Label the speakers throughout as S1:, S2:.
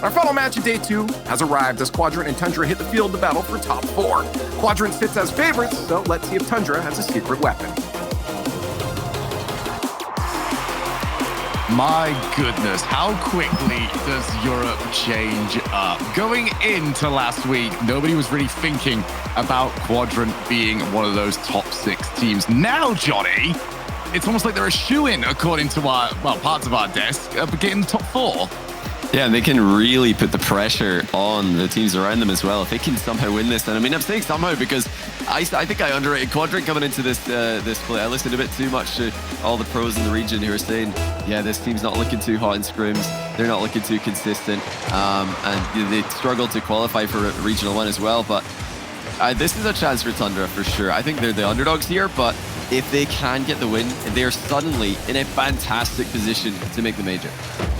S1: Our final match of day 2 has arrived as Quadrant and Tundra hit the field to battle for top 4. Quadrant sits as favorites, so let's see if Tundra has a secret weapon.
S2: My goodness, how quickly does Europe change up? Going into last week, nobody was really thinking about Quadrant being one of those top 6 teams. Now, Johnny, it's almost like they're a shoo-in, according to our, parts of our desk, getting top 4.
S3: Yeah, and they can really put the pressure on the teams around them as well. If they can somehow win this, and I mean, I'm saying somehow because I think I underrated Quadrant coming into this play. I listened a bit too much to all the pros in the region who are saying, yeah, this team's not looking too hot in scrims. They're not looking too consistent. And they struggled to qualify for a Regional 1 as well. But this is a chance for Tundra for sure. I think they're the underdogs here, but if they can get the win, they are suddenly in a fantastic position to make the major.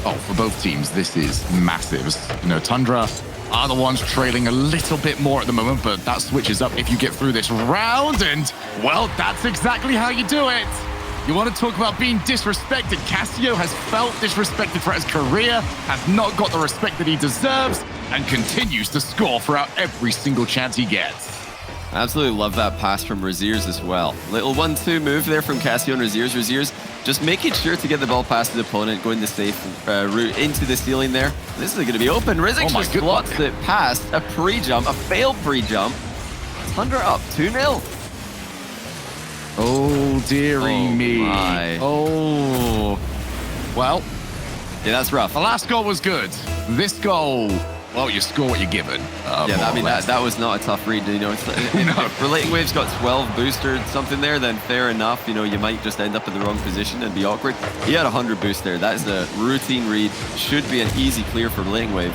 S2: Oh, for both teams, this is massive. You know, Tundra are the ones trailing a little bit more at the moment, but that switches up if you get through this round, and, well, that's exactly how you do it. You want to talk about being disrespected? Cassio has felt disrespected throughout his career, has not got the respect that he deserves, and continues to score throughout every single chance he gets.
S3: I absolutely love that pass from Raziers as well. Little 1-2 move there from Cassio and Raziers. Raziers just making sure to get the ball past his opponent, going the safe route into the ceiling there. This is going to be open. Rizix just blocks it past a pre-jump, a failed pre-jump. Tundra up 2-0.
S2: Oh, dearie me.
S3: My.
S2: Oh. Well.
S3: Yeah, that's rough.
S2: The last goal was good. This goal, well, you score what you're given.
S3: Yeah, I mean, that was not a tough read. You know, if Relating Wave's got 12 booster something there, then fair enough. You know, you might just end up in the wrong position and be awkward. He had 100 boost there. That is a routine read. Should be an easy clear for Relating Wave.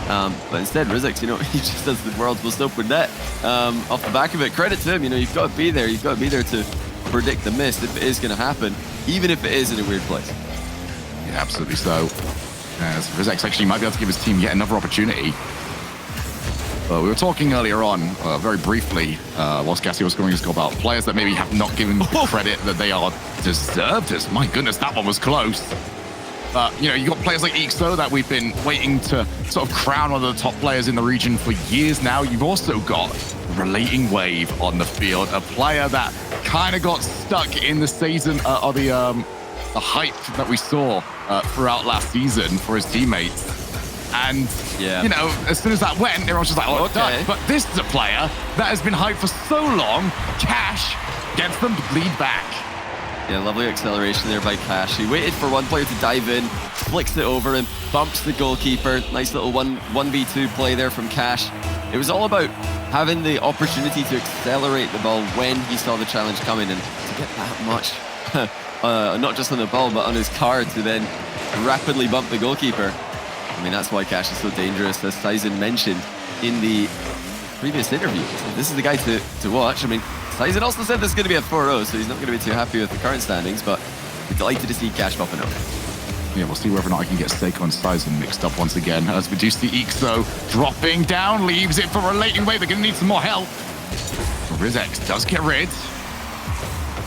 S3: But instead, Rizix, you know, he just does the world's most open net. Off the back of it, credit to him. You know, you've got to be there. You've got to be there to predict the miss if it is going to happen, even if it is in a weird place.
S2: Yeah, absolutely so. As Rizix actually might be able to give his team yet another opportunity. We were talking earlier on, very briefly, whilst Cassio was scoring his goal, about players that maybe have not given the credit that they are deserved as. My goodness, that one was close. But, you know, you've got players like Ixo that we've been waiting to sort of crown one of the top players in the region for years now. You've also got Relating Wave on the field, a player that kind of got stuck in the season, or the hype that we saw throughout last season for his teammates. And, you know, as soon as that went, everyone's just like, oh, okay. Done. But this is a player that has been hyped for so long. Cash gets them to bleed back.
S3: Yeah, lovely acceleration there by Cash. He waited for one player to dive in, flicks it over and bumps the goalkeeper. Nice little 1v2 play there from Cash. It was all about having the opportunity to accelerate the ball when he saw the challenge coming, and to get that much, not just on the ball, but on his card to then rapidly bump the goalkeeper. I mean, that's why Cash is so dangerous, as Tyson mentioned in the previous interview. So this is the guy to watch. I mean, Tyson also said this is going to be a 4-0, so he's not going to be too happy with the current standings, but we're delighted to see Cash popping up.
S2: Yeah, we'll see whether or not I can get Seiko and Tyson mixed up once again, as we do see Ixo dropping down, leaves it for Relating Wave. They're going to need some more help. Rizix does get rid,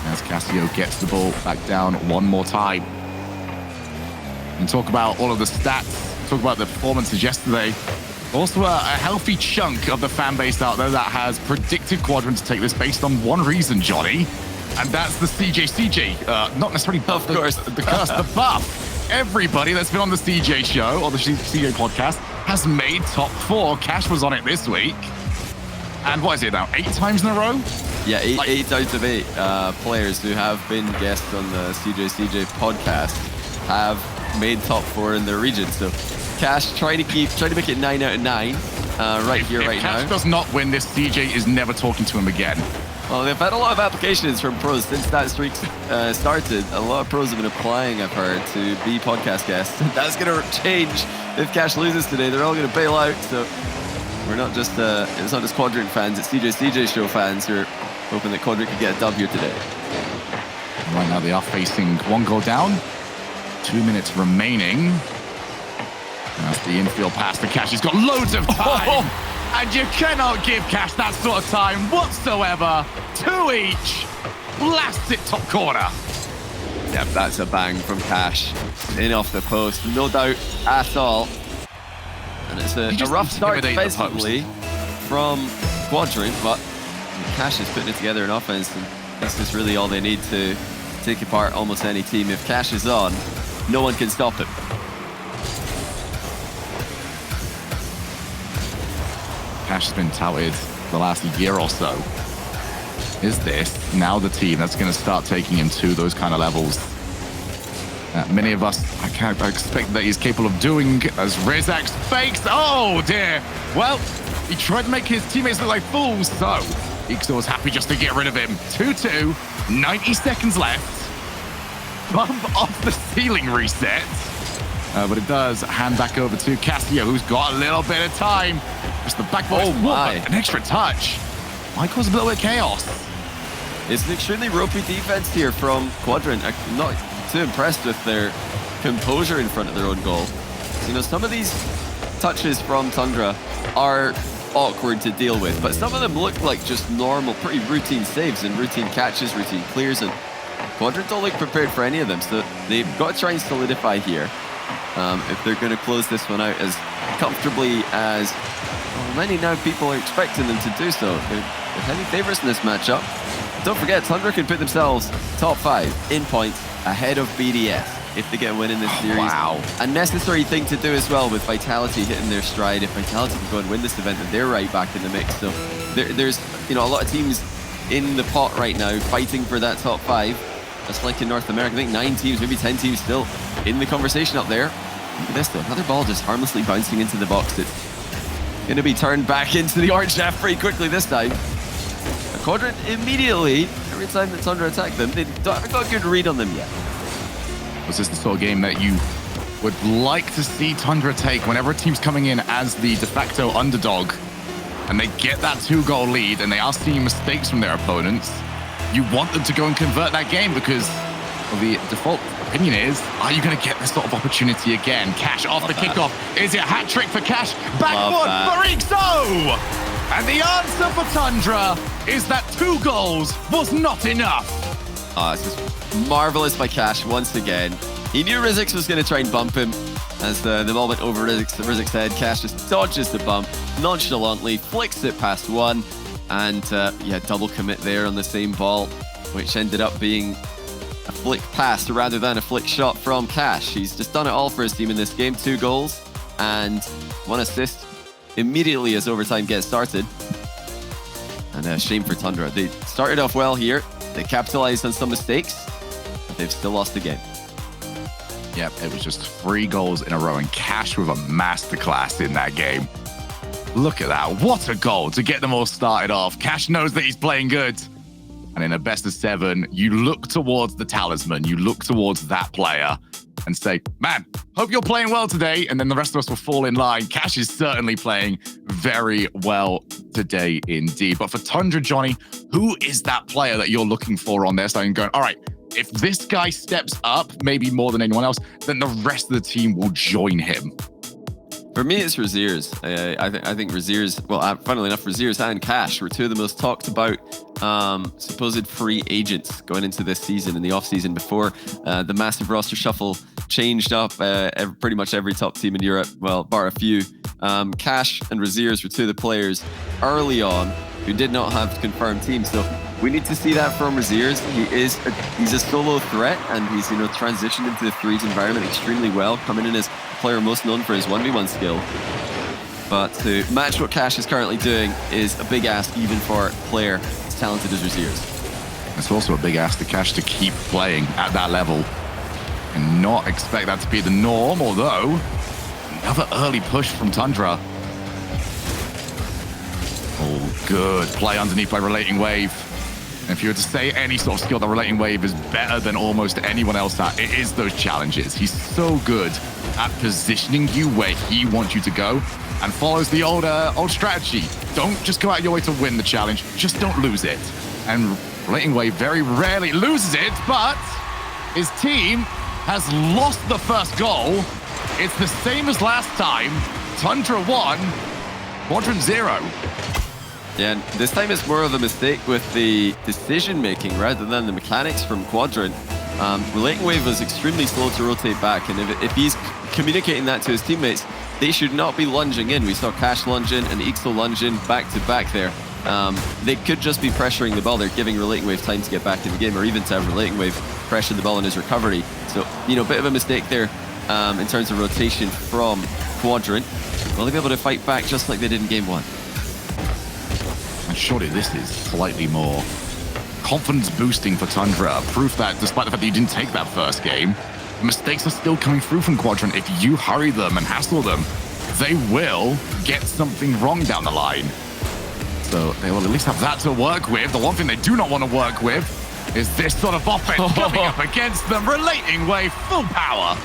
S2: as Cassio gets the ball back down one more time. And talk about all of the stats, talk about the performances yesterday. Also a healthy chunk of the fan base out there that has predicted Quadrant to take this based on one reason, Johnny, and that's the CJ. Not necessarily buff,
S3: of course.
S2: The curse, the buff. Everybody that's been on the CJ show or the CJ podcast has made top 4. Cash was on it this week. And what is it now, 8 times in a row?
S3: Yeah, 8 out of 8 players who have been guests on the CJ podcast have made top 4 in their region. So Cash trying to make it 9 out of 9 right here, right now.
S2: If Cash does not win this, CJ is never talking to him again.
S3: Well, they've had a lot of applications from pros since that streak started. A lot of pros have been applying, I've heard, to be podcast guests. That's going to change if Cash loses today. They're all going to bail out. So we're not just, it's not just Quadrant fans, it's CJ show fans who are hoping that Quadrant could get a W here today.
S2: Right now they are facing 1 goal down, 2 minutes remaining. That's the infield pass to Cash. He's got loads of time. And you cannot give Cash that sort of time whatsoever. 2 each. Blasts it top corner.
S3: Yep, that's a bang from Cash. In off the post, no doubt at all. And it's a
S2: just
S3: rough start
S2: intimidate the post.
S3: defensively from Quadrant, but Cash is putting it together in offense, and this is really all they need to take apart almost any team. If Cash is on, no one can stop him.
S2: Cash has been touted the last year or so. Is this now the team that's going to start taking him to those kind of levels? Many of us, I expect that he's capable of doing, as Rizak fakes. Oh dear. Well, he tried to make his teammates look like fools, so Ixor was happy just to get rid of him. 2-2, 90 seconds left. Bump off the ceiling reset. But it does hand back over to Castillo, who's got a little bit of time. Just the backboard.
S3: Oh my.
S2: An extra touch. Might cause a little bit of chaos.
S3: It's an extremely ropey defense here from Quadrant. I'm not too impressed with their composure in front of their own goal. You know, some of these touches from Tundra are awkward to deal with, but some of them look like just normal, pretty routine saves and routine catches, routine clears, and Quadrant don't look prepared for any of them, so they've got to try and solidify here if they're going to close this one out as comfortably as many now people are expecting them to do so. They're heavy favorites in this matchup. Don't forget, Tundra can put themselves top 5 in points ahead of BDS if they get a win in this series.
S2: Wow.
S3: A necessary thing to do as well with Vitality hitting their stride. If Vitality can go and win this event, then they're right back in the mix. So there's a lot of teams in the pot right now fighting for that top 5. Just like in North America, I think 9 teams, maybe 10 teams still in the conversation up there. Look at this though, another ball just harmlessly bouncing into the box. It's going to be turned back into the orange half pretty quickly this time. Quadrant immediately, every time that Tundra attack them, they haven't got a good read on them yet.
S2: Was this the sort of game that you would like to see Tundra take whenever a team's coming in as the de facto underdog and they get that 2-goal lead and they are seeing mistakes from their opponents? You want them to go and convert that game because the default opinion is, are you going to get this sort of opportunity again? Cash off the kickoff. Is it a hat trick for Cash? Backboard for Ixo! And the answer for Tundra is that 2 goals was not enough.
S3: This is marvelous by Cash once again. He knew Rizix was going to try and bump him as the ball went over Rizik's head. Cash just dodges the bump nonchalantly, flicks it past one, and double commit there on the same ball, which ended up being a flick pass rather than a flick shot from Cash. He's just done it all for his team in this game. 2 goals and 1 assist immediately as overtime gets started. And a shame for Tundra. They started off well here. They capitalized on some mistakes, but they've still lost the game.
S2: Yep, it was just 3 goals in a row, and Cash with a masterclass in that game. Look at that. What a goal to get them all started off. Cash knows that he's playing good. And in a best of 7, you look towards the talisman. You look towards that player and say, man, hope you're playing well today. And then the rest of us will fall in line. Cash is certainly playing very well today indeed. But for Tundra, Johnny, who is that player that you're looking for on their side and going, all right, if this guy steps up, maybe more than anyone else, then the rest of the team will join him?
S3: For me, it's Raziers. I think Raziers, well, funnily enough, Raziers and Cash were 2 of the most talked about supposed free agents going into this season and the off-season before the massive roster shuffle changed up pretty much every top team in Europe, well, bar a few. Cash and Raziers were 2 of the players early on who did not have confirmed teams. So we need to see that from Raziers. He's a solo threat, and he's transitioned into the threes environment extremely well, coming in as player most known for his 1v1 skill. But to match what Cash is currently doing is a big ask even for a player as talented as Raziers.
S2: It's also a big ask to Cash to keep playing at that level and not expect that to be the norm, although another early push from Tundra. Oh, good play underneath by Relating Wave. And if you were to say any sort of skill that Relating Wave is better than almost anyone else at, it is those challenges. He's so good at positioning you where he wants you to go and follows the old strategy. Don't just go out your way to win the challenge, just don't lose it. And Relating Wave very rarely loses it, but his team has lost the first goal. It's the same as last time. Tundra 1, Quadrant 0.
S3: Yeah, and this time it's more of a mistake with the decision-making rather than the mechanics from Quadrant. Relating Wave was extremely slow to rotate back, and if he's communicating that to his teammates, they should not be lunging in. We saw Cash lunge in and Ixo lunge in back to back there. They could just be pressuring the ball. They're giving Relating Wave time to get back in the game, or even to have Relating Wave pressure the ball in his recovery. So, you know, a bit of a mistake there in terms of rotation from Quadrant. Will they be able to fight back just like they did in game 1?
S2: And surely this is slightly more confidence boosting for Tundra. Proof that despite the fact that you didn't take that first game, mistakes are still coming through from Quadrant. If you hurry them and hassle them, they will get something wrong down the line. So they will at least have that to work with. The one thing they do not want to work with is this sort of offense coming up against them. Relating Wave, full power.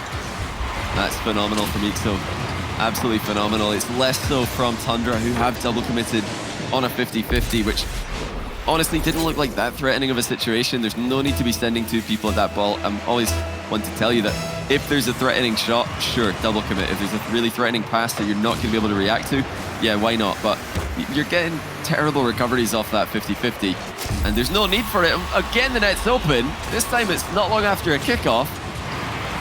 S3: That's phenomenal from Ixo. Absolutely phenomenal. It's less so from Tundra, who have double committed on a 50-50, which honestly didn't look like that threatening of a situation. There's no need to be sending 2 people at that ball. I'm always want to tell you that if there's a threatening shot, sure, double commit. If there's a really threatening pass that you're not going to be able to react to, yeah, why not? But you're getting terrible recoveries off that 50-50, and there's no need for it. Again, the net's open. This time it's not long after a kickoff.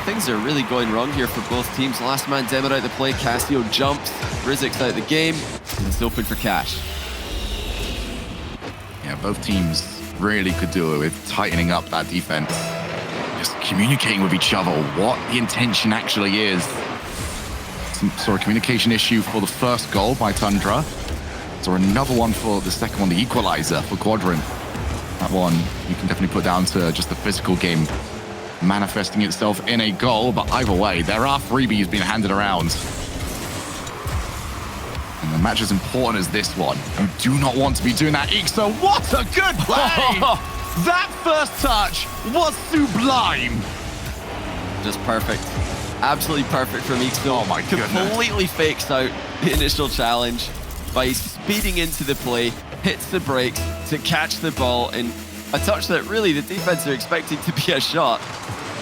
S3: Things are really going wrong here for both teams. Last man Demon out the play. Casio jumps. Rizik's out the game. And it's open for Cash.
S2: Yeah, both teams really could do it with tightening up that defense. Just communicating with each other what the intention actually is. Some sort of communication issue for the first goal by Tundra. So another one for the second one, the equalizer for Quadrant. That one you can definitely put down to just the physical game manifesting itself in a goal, but either way, there are freebies being handed around. And the match as important as this one, you do not want to be doing that. Ixo, what a good play! That first touch was sublime.
S3: Just perfect. Absolutely perfect from Ixo.
S2: Oh my goodness.
S3: Completely fakes out the initial challenge by speeding into the play, hits the brakes to catch the ball in a touch that really the defense are expecting to be a shot.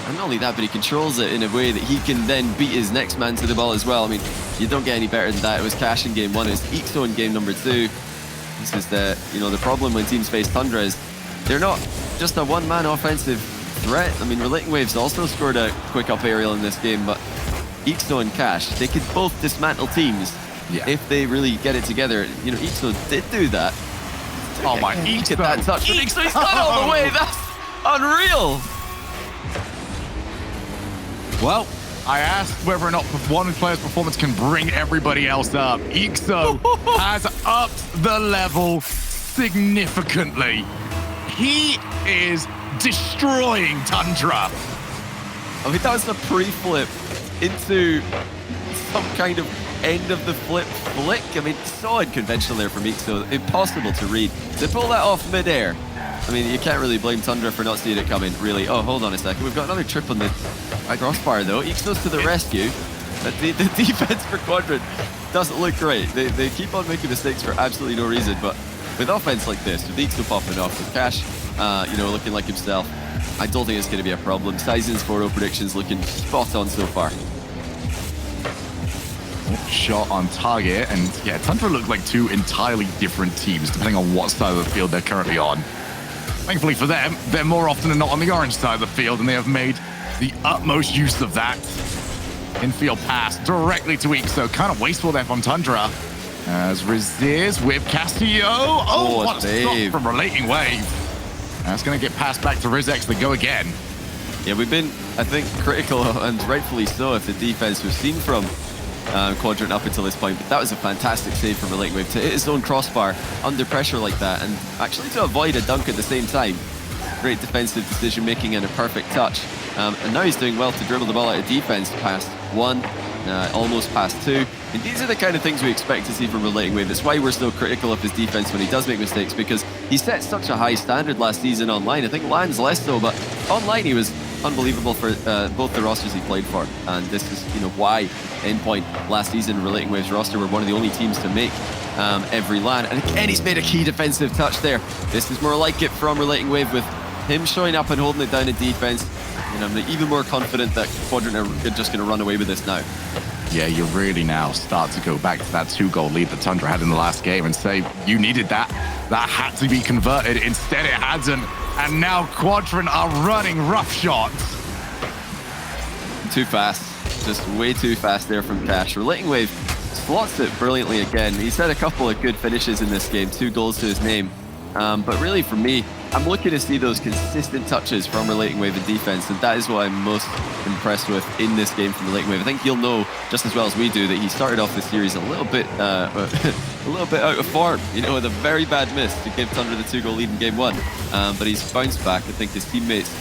S3: And not only that, but he controls it in a way that he can then beat his next man to the ball as well. I mean, you don't get any better than that. It was Cash in game 1, it's Ixo in game number 2. This is the problem when teams face Tundra is they're not just a one-man offensive threat. I mean, Relating Waves also scored a quick up aerial in this game, but Ixo and Cash, they could both dismantle teams if they really get it together. You know, Ixo did do that.
S2: Oh my,
S3: Look at that touch. Ixo, he's done all the way. That's unreal.
S2: Well, I asked whether or not one player's performance can bring everybody else up. Ixo has upped the level significantly. He is destroying Tundra.
S3: I mean, that was a pre-flip into some kind of end of the flip flick. I mean, so unconventional there from Ixo. Impossible to read. To pull that off mid-air, I mean, you can't really blame Tundra for not seeing it coming, really. Oh, hold on a second. We've got another trip on the crossbar, though. Ixo's to the rescue. But the defense for Quadrant doesn't look great. They keep on making mistakes for absolutely no reason. But with offense like this, with Ixo popping off, with Cash, looking like himself, I don't think it's going to be a problem. Sizen's 4-0 predictions looking spot on so far.
S2: Shot on target, and yeah, Tundra look like 2 entirely different teams, depending on what side of the field they're currently on. Thankfully for them, they're more often than not on the orange side of the field, and they have made the utmost use of that. Infield pass directly to Ixo, kind of wasteful there from Tundra. As Riziz with Castillo. Oh, what a stop from Relating Wave. That's going to get passed back to Rizex to go again.
S3: Yeah, we've been, I think, critical, and rightfully so, of the defense we've seen from Quadrant up until this point, but that was a fantastic save from Relating Wave to hit his own crossbar under pressure like that, and actually to avoid a dunk at the same time. Great defensive decision making and a perfect touch. And now he's doing well to dribble the ball out of defense past 1, almost past 2. And these are the kind of things we expect to see from Relating Wave. It's why we're so critical of his defense when he does make mistakes, because he set such a high standard last season online. I think LAN's less so, but online he was unbelievable for both the rosters he played for. And this is, why endpoint last season Relating Wave's roster were one of the only teams to make every LAN. And again, he's made a key defensive touch there. This is more like it from Relating Wave, with him showing up and holding it down in defense. And I'm even more confident that Quadrant are just going to run away with this now.
S2: Yeah, you really now start to go back to that 2-goal lead that Tundra had in the last game and say, you needed that. That had to be converted. Instead, it hasn't. And now Quadrant are running rough shots.
S3: Too fast. Just way too fast there from Cash. Relating Wave slots it brilliantly again. He's had a couple of good finishes in this game, 2 goals to his name. But really for me, I'm looking to see those consistent touches from Relating Wave in defense, and that is what I'm most impressed with in this game from Relating Wave. I think you'll know just as well as we do that he started off the series a little bit out of form, you know, with a very bad miss to give Tundra the 2-goal lead in game 1. But he's bounced back. I think his teammates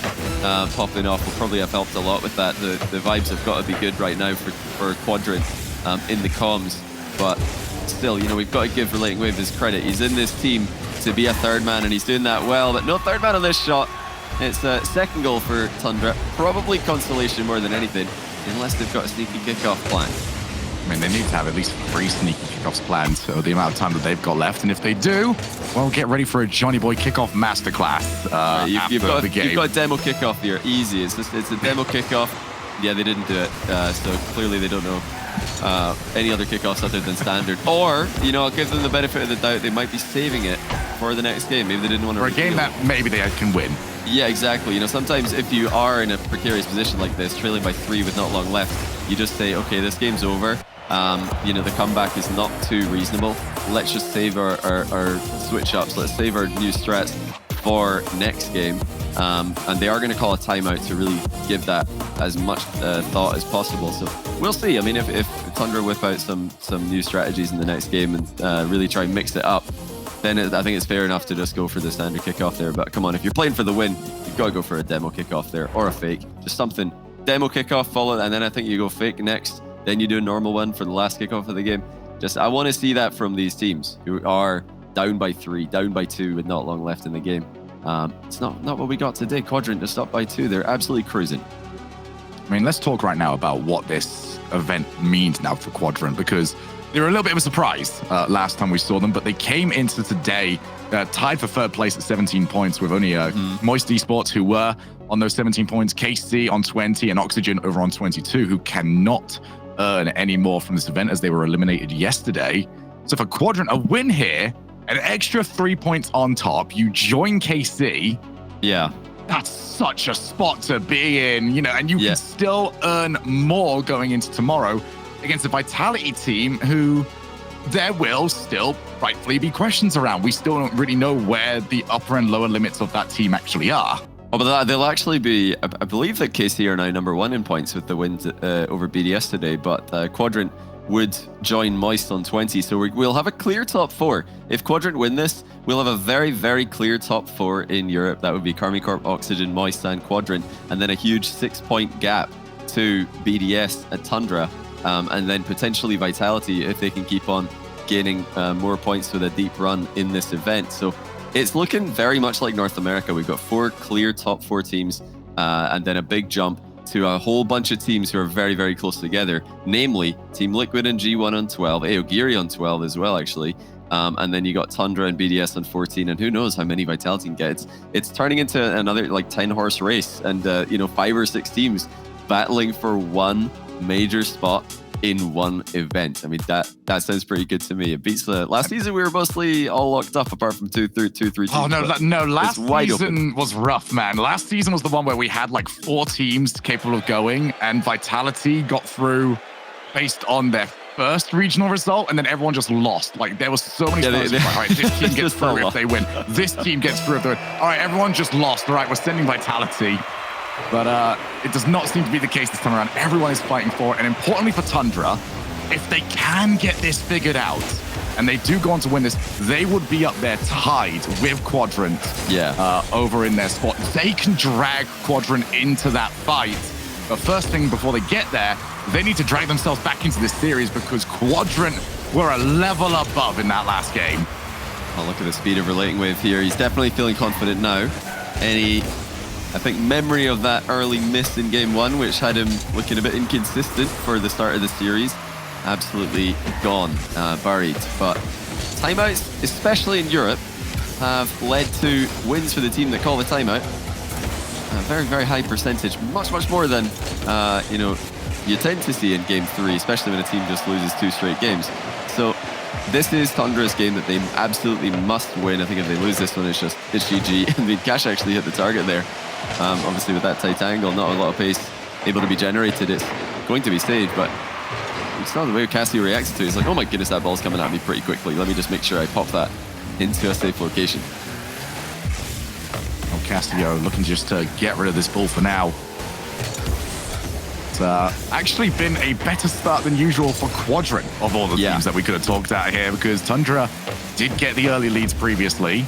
S3: popping off will probably have helped a lot with that. The vibes have got to be good right now for Quadrant in the comms. But still, you know, we've got to give Relating Wave his credit. He's in this team to be a third man, and he's doing that well, but no third man on this shot. It's a second goal for Tundra. Probably consolation more than anything, unless they've got a sneaky kickoff plan.
S2: I mean, they need to have at least 3 sneaky kickoffs planned, so the amount of time that they've got left. And if they do, well, get ready for a Johnny Boy kickoff masterclass
S3: You've got a demo kickoff here, easy. It's a demo kickoff. Yeah, they didn't do it, so clearly they don't know any other kickoffs other than standard. Or, you know, I'll give them the benefit of the doubt. They might be saving it for the next game. Maybe they didn't want to.
S2: For a game that maybe they can win.
S3: Yeah, exactly. You know, sometimes if you are in a precarious position like this, trailing by 3 with not long left, you just say, okay, this game's over. You know, the comeback is not too reasonable. Let's just save our switch ups. Let's save our new strats for next game. And they are going to call a timeout to really give that as much thought as possible. So we'll see. I mean, if Tundra whip out some new strategies in the next game and really try and mix it up, then I think it's fair enough to just go for the standard kickoff there. But come on, if you're playing for the win, you've got to go for a demo kickoff there or a fake. Just something. Demo kickoff, follow, and then I think you go fake next. Then you do a normal one for the last kickoff of the game. I want to see that from these teams who are down by 3, down by 2 with not long left in the game. It's not what we got today. Quadrant just up by 2. They're absolutely cruising.
S2: I mean, let's talk right now about what this event means now for Quadrant, because they were a little bit of a surprise last time we saw them, but they came into today tied for 3rd place at 17 points with only Moist Esports, who were on those 17 points, KC on 20, and Oxygen over on 22, who cannot earn any more from this event as they were eliminated yesterday. So for Quadrant, a win here, an extra 3 points on top, you join KC.
S3: Yeah.
S2: That's such a spot to be in, you know, and you can still earn more going into tomorrow against a Vitality team who there will still rightfully be questions around. We still don't really know where the upper and lower limits of that team actually are.
S3: Oh, but they'll actually be, I believe that KC are now #1 in points with the wins over BDS today, but Quadrant would join Moist on 20, so we'll have a clear top 4. If Quadrant win this, we'll have a very, very clear top 4 in Europe. That would be Karmi Corp, Oxygen, Moist, and Quadrant, and then a huge 6-point gap to BDS at Tundra, and then potentially Vitality if they can keep on gaining more points with a deep run in this event. So it's looking very much like North America. We've got 4 clear top 4 teams, and then a big jump to a whole bunch of teams who are very, very close together, namely Team Liquid and G1 on 12, Aogiri on 12 as well, actually. And then you got Tundra and BDS on 14, and who knows how many Vitality can get. It's turning into another like 10-horse race, and you know, 5 or 6 teams battling for one major spot in one event. I mean, that sounds pretty good to me. It beats the last season. We were mostly all locked up apart from 2-3 teams.
S2: Oh no, last season was rough, man. Last season was the one where we had like 4 teams capable of going, and Vitality got through based on their first regional result, and then everyone just lost. Like, there was so many times, all right, this team gets through if they win. This team gets through if they win. All right, everyone just lost. All right, we're sending Vitality. But it does not seem to be the case this time around. Everyone is fighting for it. And importantly for Tundra, if they can get this figured out, and they do go on to win this, they would be up there tied with Quadrant over in their spot. They can drag Quadrant into that fight. But first thing, before they get there, they need to drag themselves back into this series because Quadrant were a level above in that last game.
S3: Oh, look at the speed of Relating Wave here. He's definitely feeling confident now. I think memory of that early miss in game 1, which had him looking a bit inconsistent for the start of the series, absolutely gone, buried. But timeouts, especially in Europe, have led to wins for the team that call the timeout. A very, very high percentage, much more than you know, you tend to see in game 3, especially when a team just loses 2 straight games. So this is Tundra's game that they absolutely must win. I think if they lose this one, it's GG. I mean, Cash actually hit the target there. Obviously with that tight angle, not a lot of pace able to be generated. It's going to be saved, but you saw the way Casio reacted to it. He's like, oh my goodness, that ball's coming at me pretty quickly. Let me just make sure I pop that into a safe location.
S2: Oh, Casio looking just to get rid of this ball for now. It's actually been a better start than usual for Quadrant of all the teams that we could have talked out here, because Tundra did get the early leads previously.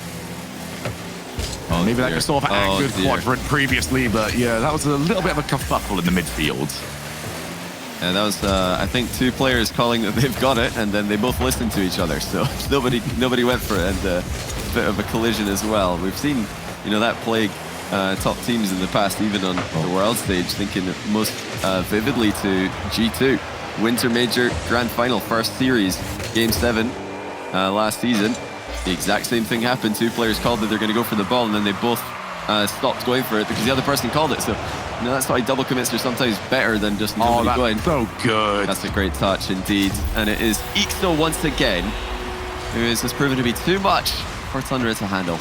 S2: Oh, maybe that could sort of angered Quadrant previously, but yeah, that was a little bit of a kerfuffle in the midfield.
S3: Yeah, that was, I think, two players calling that they've got it, and then they both listened to each other, so nobody went for it, and a bit of a collision as well. We've seen, you know, that plague top teams in the past, even on the world stage, thinking most vividly to G2. Winter Major Grand Final, first series, Game 7 last season. The exact same thing happened. Two players called that they're going to go for the ball, and then they both stopped going for it because the other person called it. So, you know, that's why double commits are sometimes better than just nobody going.
S2: So good.
S3: That's a great touch indeed. And it is Ixo once again, who has proven to be too much for Tundra to handle.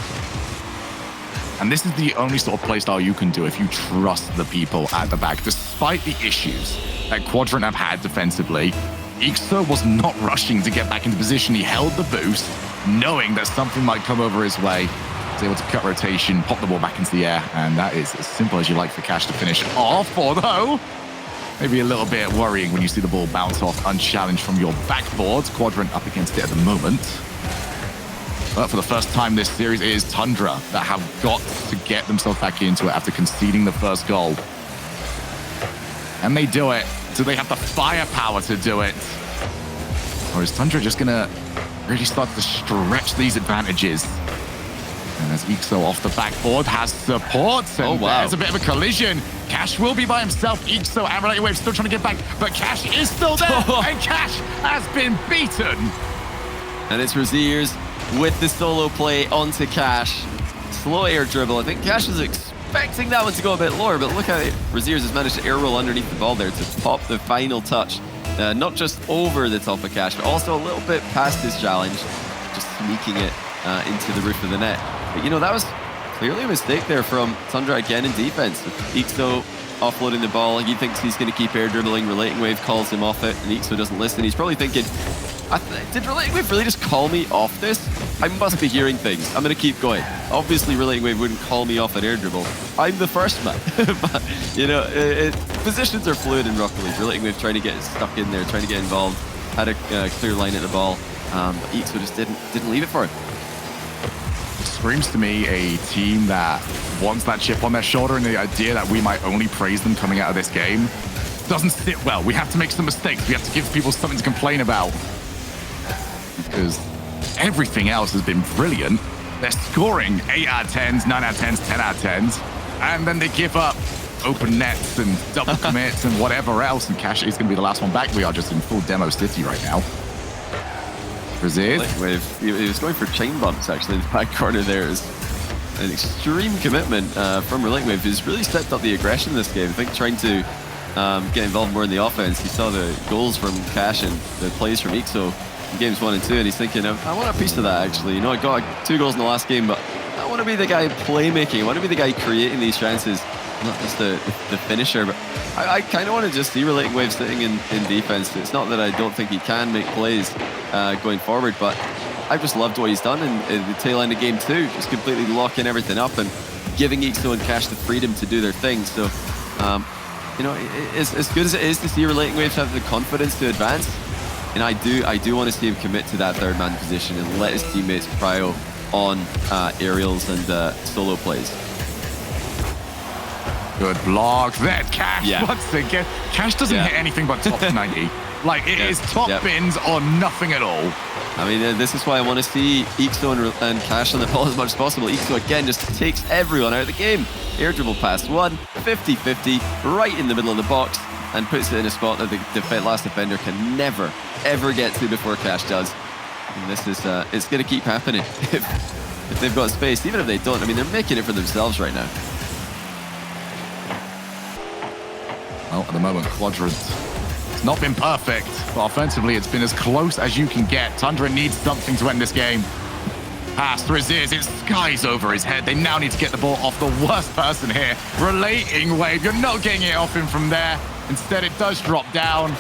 S2: And this is the only sort of playstyle you can do if you trust the people at the back, despite the issues that Quadrant have had defensively. Ixo was not rushing to get back into position. He held the boost, knowing that something might come over his way. He's able to cut rotation, pop the ball back into the air, and that is as simple as you like for Cash to finish off. Although, maybe a little bit worrying when you see the ball bounce off unchallenged from your backboard. Quadrant up against it at the moment. But for the first time this series, it is Tundra that have got to get themselves back into it after conceding the first goal. And they do it. Do they have the firepower to do it? Or is Tundra just going to really start to stretch these advantages? And as Ixo off the backboard has support, and there's a bit of a collision. Cash will be by himself. Ixo and Related Wave still trying to get back, but Cash is still there, and Cash has been beaten.
S3: And it's Raziers with the solo play onto Cash. Slow air dribble. I think Cash is expecting that one to go a bit lower, but look how Raziers has managed to air roll underneath the ball there to pop the final touch. Not just over the top of Cash, but also a little bit past his challenge, just sneaking it into the roof of the net. But, you know, that was clearly a mistake there from Tundra again in defense. Ixo offloading the ball. He thinks he's going to keep air dribbling. Relating Wave calls him off it, and Ixo doesn't listen. He's probably thinking, did Relating Wave really just call me off this? I must be hearing things. I'm going to keep going. Obviously, Relating Wave wouldn't call me off an air dribble. I'm the first man. But, you know, positions are fluid in Rocket League. Relating Wave trying to get stuck in there, trying to get involved. Had a clear line at the ball. But Ixo just didn't leave it for him.
S2: It screams to me a team that wants that chip on their shoulder, and the idea that we might only praise them coming out of this game doesn't sit well. We have to make some mistakes. We have to give people something to complain about. Because everything else has been brilliant. They're scoring 8 out of 10s, 9 out of 10s, 10 out of 10s, and then they give up open nets and double commits and whatever else, and Cash is going to be the last one back. We are just in full demo city right now. Brazil.
S3: He was going for chain bumps actually in the back corner there. Is an extreme commitment from Relating Wave, who's really stepped up the aggression in this game. I think trying to get involved more in the offense. He saw the goals from Cash and the plays from Ixo in games 1 and 2, and he's thinking, I want a piece of that actually. You know, I got 2 goals in the last game, but I want to be the guy playmaking. I want to be the guy creating these chances, not just the finisher. But I kind of want to just see Relating Wave sitting in defense. It's not that I don't think he can make plays going forward, but I've just loved what he's done in the tail end of game 2, just completely locking everything up and giving Ixo and Cash the freedom to do their thing. So, you know, as good as it is to see Relating Wave have the confidence to advance, and I do want to see him commit to that third man position and let his teammates prio on aerials and solo plays.
S2: Good block there, Cash. Once again, Cash doesn't hit anything but top 90. Like, it is top bins or nothing at all.
S3: I mean, this is why I want to see Ixo and Cash on the ball as much as possible. Ixo, again, just takes everyone out of the game. Air dribble past one, 50-50, right in the middle of the box, and puts it in a spot that the last defender can never, ever get to before Cash does. And this is, it's going to keep happening if they've got space. Even if they don't, I mean, they're making it for themselves right now.
S2: Well, at the moment, Quadrant It's not been perfect, but offensively, it's been as close as you can get. Tundra needs something to end this game. Pass, Riziz, it skies over his head. They now need to get the ball off the worst person here. Relating wave, you're not getting it off him from there. Instead, it does drop down,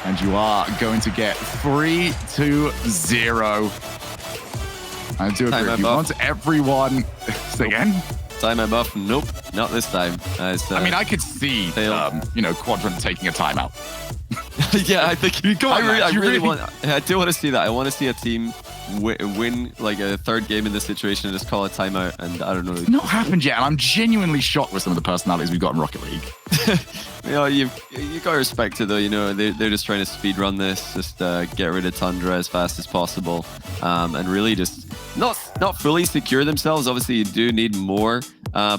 S2: and you are going to get 3-0. I do agree. You want everyone... Say again?
S3: Time I'm off. Nope, not this time.
S2: I mean, I could see, Quadrant taking a timeout.
S3: Yeah, I think I really want. I do want to see that. I want to see a team win like a third game in this situation and just call a timeout. And I don't know.
S2: It's not happened yet, and I'm genuinely shocked with some of the personalities we've got in Rocket League.
S3: You got to respect it though. They're just trying to speed run this, just get rid of Tundra as fast as possible, and really just not fully secure themselves. Obviously, you do need more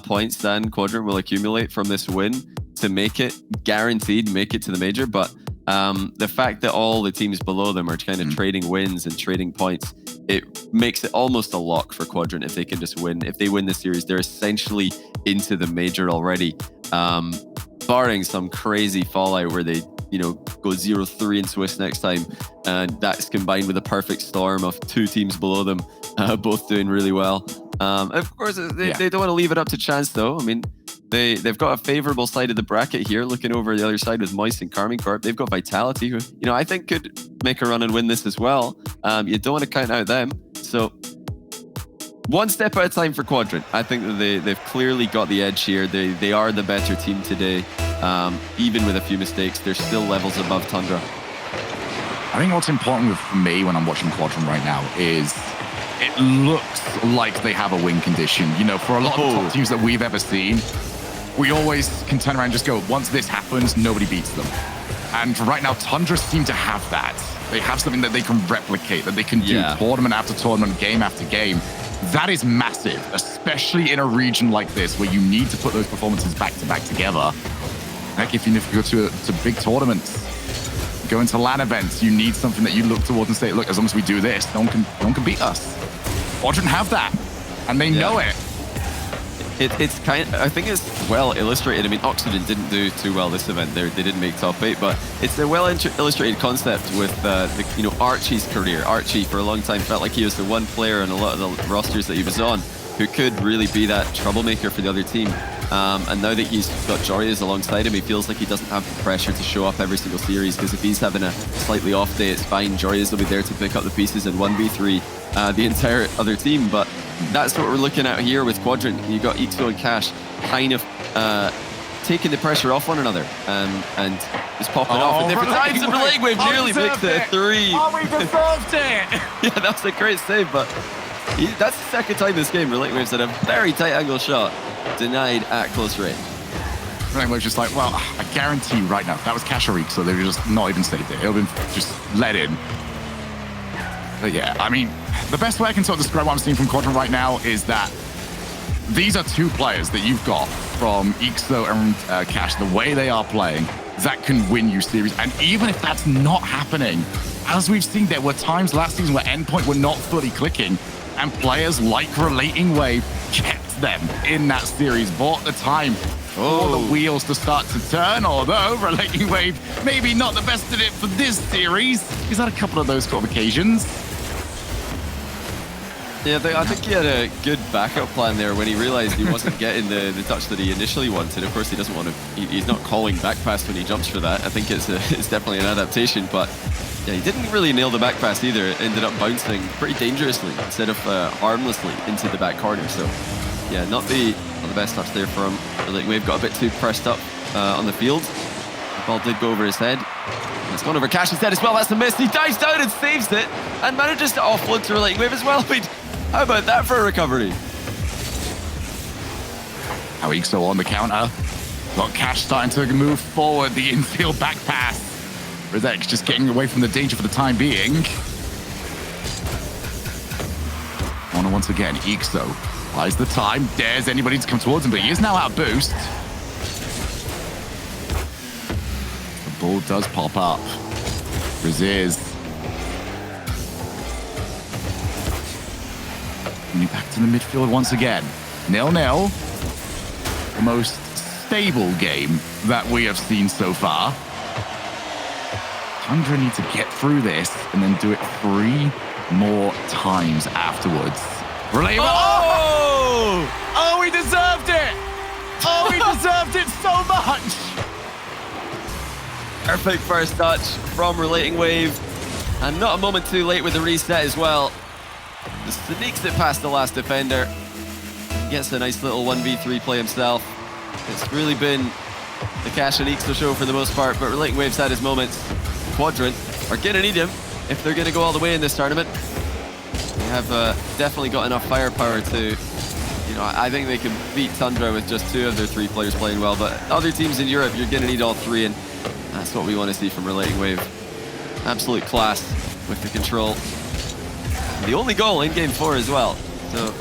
S3: points than Quadrant will accumulate from this win to make it guaranteed, make it to the major. But the fact that all the teams below them are kind of trading wins and trading points, it makes it almost a lock for Quadrant if they can just win. If they win this series, they're essentially into the major already. Barring some crazy fallout where they, go 0-3 in Swiss next time, and that's combined with a perfect storm of two teams below them, both doing really well. Of course, they don't want to leave it up to chance, though. I mean, they've got a favorable side of the bracket here, looking over the other side with Moist and Carmine Corp. They've got Vitality, who, I think could make a run and win this as well. You don't want to count out them. So one step at a time for Quadrant. I think that they've clearly got the edge here. They are the better team today. Even with a few mistakes, they're still levels above Tundra.
S2: I think what's important for me when I'm watching Quadrant right now is it looks like they have a win condition. For a lot of the top teams that we've ever seen, we always can turn around and just go, once this happens, nobody beats them. And right now, Tundra seem to have that. They have something that they can replicate, that they can do tournament after tournament, game after game. That is massive, especially in a region like this where you need to put those performances back to back together. Heck, if you go to big tournaments, go into LAN events, you need something that you look towards and say, look, as long as we do this, no one can beat us. Quadrant have that, and they know it.
S3: It's I think it's well illustrated. I mean, Oxygen didn't do too well this event. They didn't make top 8, but it's a well illustrated concept with Archie's career. Archie for a long time felt like he was the one player in a lot of the rosters that he was on who could really be that troublemaker for the other team. And now that he's got Jorias alongside him, he feels like he doesn't have the pressure to show up every single series, because if he's having a slightly off day, it's fine. Jorias will be there to pick up the pieces and 1v3 the entire other team. But that's what we're looking at here with Quadrant. You got Ixo and Cash kind of taking the pressure off one another and just popping off at different times. And Relating Wave nearly makes it a 3.
S2: Oh, we deserved it!
S3: Yeah, that's a great save, but that's the second time this game Relating Wave's had a very tight angle shot denied at close range.
S2: Relating Wave's just like, well, I guarantee right now, that was Cash or Ixo, they were just not even saved it. It'll been just let in. But yeah, I mean, the best way I can sort of describe what I'm seeing from Quadrant right now is that these are two players that you've got from Ixo and Cash, the way they are playing, that can win you series. And even if that's not happening, as we've seen, there were times last season where Endpoint were not fully clicking, and players like Relating Wave kept them in that series, bought the time for the wheels to start to turn, although Relating Wave maybe not the best at it for this series. He's had a couple of those sort of occasions.
S3: Yeah, I think he had a good backup plan there when he realized he wasn't getting the touch that he initially wanted. Of course, he doesn't want to. He's not calling back pass when he jumps for that. I think it's definitely an adaptation, but yeah, he didn't really nail the back pass either. It ended up bouncing pretty dangerously instead of harmlessly into the back corner. So yeah, not the best touch there for him. Relating Wave got a bit too pressed up on the field. The ball did go over his head. It's gone over Cash instead as well. That's a miss. He dives down and saves it and manages to offload to Relating Wave as well. How about that for a recovery?
S2: Now Ixo on the counter. Got Cash starting to move forward. The infield back pass. Rizex just getting away from the danger for the time being. Once again, Ixo buys the time. Dares anybody to come towards him, but he is now out of boost. The ball does pop up. Riziz. Back to the midfield once again. 0-0. The most stable game that we have seen so far. Tundra need to get through this and then do it 3 more times afterwards. Relay. Oh, he deserved it. Oh, he deserved it so much.
S3: Perfect first touch from Relating Wave. And not a moment too late with the reset as well. Just sneaks it past the last defender. Gets a nice little 1v3 play himself. It's really been the Cash and Ixo show for the most part, but Relating Wave's had his moments. Quadrant are going to need him if they're going to go all the way in this tournament. They have definitely got enough firepower to, I think they can beat Tundra with just 2 of their 3 players playing well, but other teams in Europe, you're going to need all 3, and that's what we want to see from Relating Wave. Absolute class with the control. The only goal in Game 4 as well, so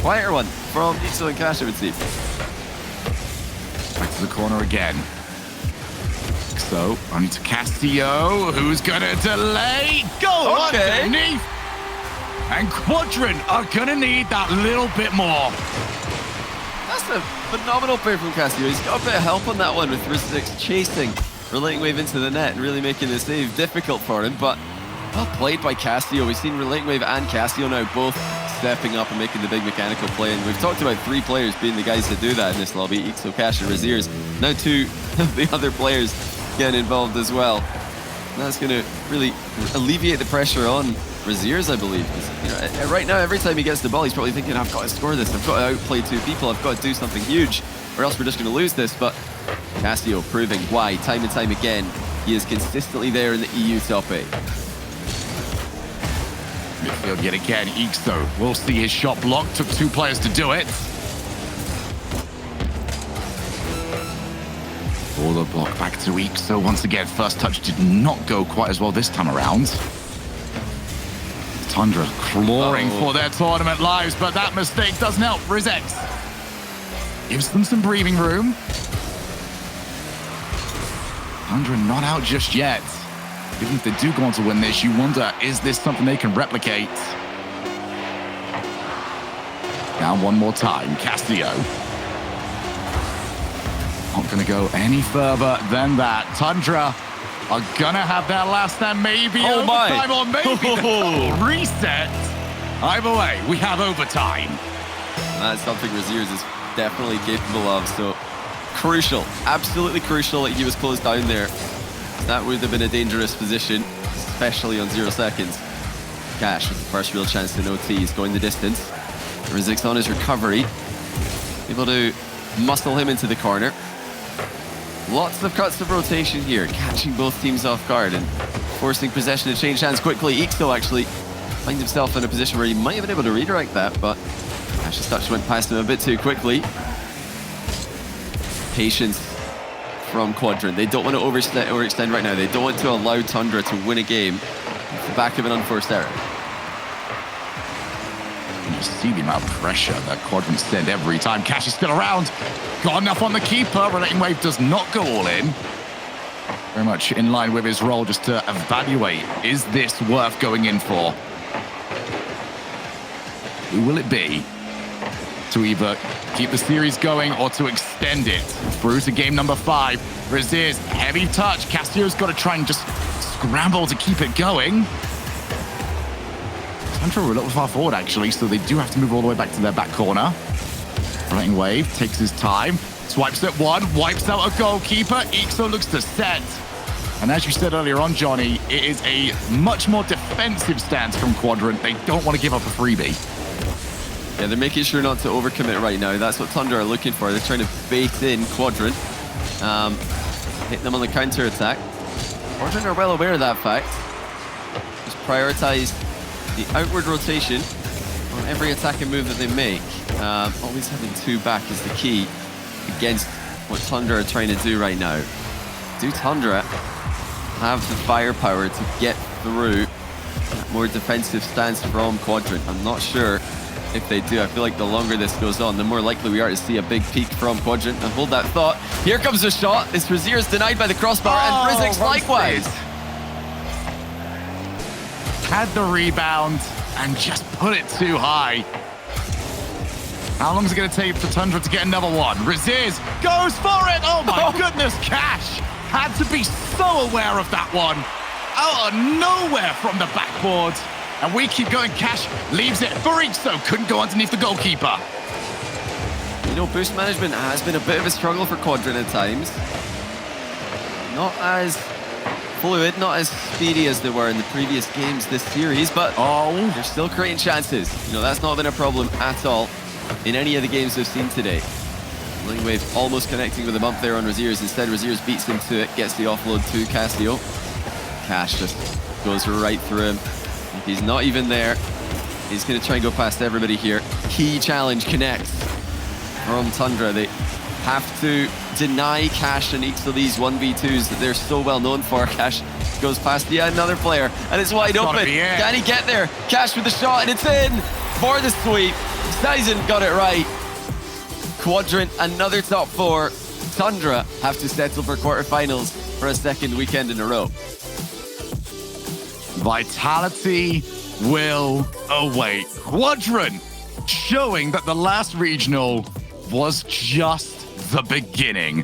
S3: quieter one from Ixo and Cash, I would see.
S2: Back to the corner again. So, on to Castillo, who's gonna delay. Go underneath. And Quadrant are gonna need that little bit more.
S3: That's a phenomenal play from Castillo. He's got a bit of help on that one with Rizix chasing Relating Wave into the net and really making the save difficult for him, but well played by Castillo. We've seen Relating Wave and Castillo now both stepping up and making the big mechanical play, and we've talked about 3 players being the guys that do that in this lobby, Ixo, Cash, and Raziers. Now 2 of the other players getting involved as well. And that's going to really alleviate the pressure on Raziers, I believe. Right now, every time he gets the ball, he's probably thinking, I've got to score this, I've got to outplay 2 people, I've got to do something huge, or else we're just going to lose this. But Castillo proving why, time and time again, he is consistently there in the EU top 8.
S2: Midfield yet again, Ixo. We'll see his shot blocked. Took 2 players to do it. All the block back to Ixo. Once again, first touch did not go quite as well this time around. Tundra clawing for their tournament lives, but that mistake doesn't help Rizix. Gives them some breathing room. Tundra not out just yet. Even if they do go on to win this, you wonder, is this something they can replicate? Down one more time, Castillo. Not going to go any further than that. Tundra are going to have their last stand, maybe overtime, or maybe the reset. Either way, we have overtime.
S3: That's something Raziers is definitely capable of, so crucial, absolutely crucial that he was closed down there. That would have been a dangerous position, especially on 0 seconds. Cash with the first real chance to no T. He's going the distance. Rizix on his recovery. Able to muscle him into the corner. Lots of cuts of rotation here, catching both teams off guard and forcing possession to change hands quickly. Ixo actually finds himself in a position where he might have been able to redirect that, but Cash's touch went past him a bit too quickly. Patience from Quadrant. They don't want to overextend right now. They don't want to allow Tundra to win a game off the back of an unforced error.
S2: You see the amount of pressure that Quadrant send every time. Cash is still around. Got enough on the keeper. Relating Wave does not go all in. Very much in line with his role, just to evaluate, is this worth going in for? Who will it be to either keep the series going or to extend it through to game number 5? Raziers, heavy touch. Castillo's got to try and just scramble to keep it going. Tundra were a little far forward, actually, so they do have to move all the way back to their back corner. Relating Wave takes his time, swipes at one, wipes out a goalkeeper. Ixo looks to set. And as you said earlier on, Johnny, it is a much more defensive stance from Quadrant. They don't want to give up a freebie.
S3: Yeah, they're making sure not to overcommit right now. That's what Tundra are looking for. They're trying to bait in Quadrant, hit them on the counter attack. Quadrant are well aware of that fact. Just prioritize the outward rotation on every attack and move that they make. Always having 2 back is the key against what Tundra are trying to do right now. Do Tundra have the firepower to get through that more defensive stance from Quadrant? I'm not sure if they do. I feel like the longer this goes on, the more likely we are to see a big peak from Quadrant. And hold that thought. Here comes the shot. This Raziers denied by the crossbar, and Rizix likewise.
S2: Had the rebound and just put it too high. How long is it going to take for Tundra to get another one? Raziers goes for it. Oh my goodness, Cash had to be so aware of that one. Out of nowhere from the backboard. And we keep going. Cash leaves it. Barizo couldn't go underneath the goalkeeper.
S3: You know, boost management has been a bit of a struggle for Quadrant at times. Not as fluid, not as speedy as they were in the previous games this series, but they're still creating chances. You know, that's not been a problem at all in any of the games we've seen today. Wave almost connecting with a bump there on Razier's. Instead, Razier's beats him to it, gets the offload to Casio. Cash just goes right through him. He's not even there. He's going to try and go past everybody here. Key challenge connects from Tundra. They have to deny Cash and each of these 1v2s that they're so well known for. Cash goes past another player, and it's wide open. Can he get there? Cash with the shot, and it's in for the sweep. Dyson got it right. Quadrant, another top 4. Tundra have to settle for quarterfinals for a second weekend in a row.
S2: Vitality will await. Quadrant showing that the last regional was just the beginning.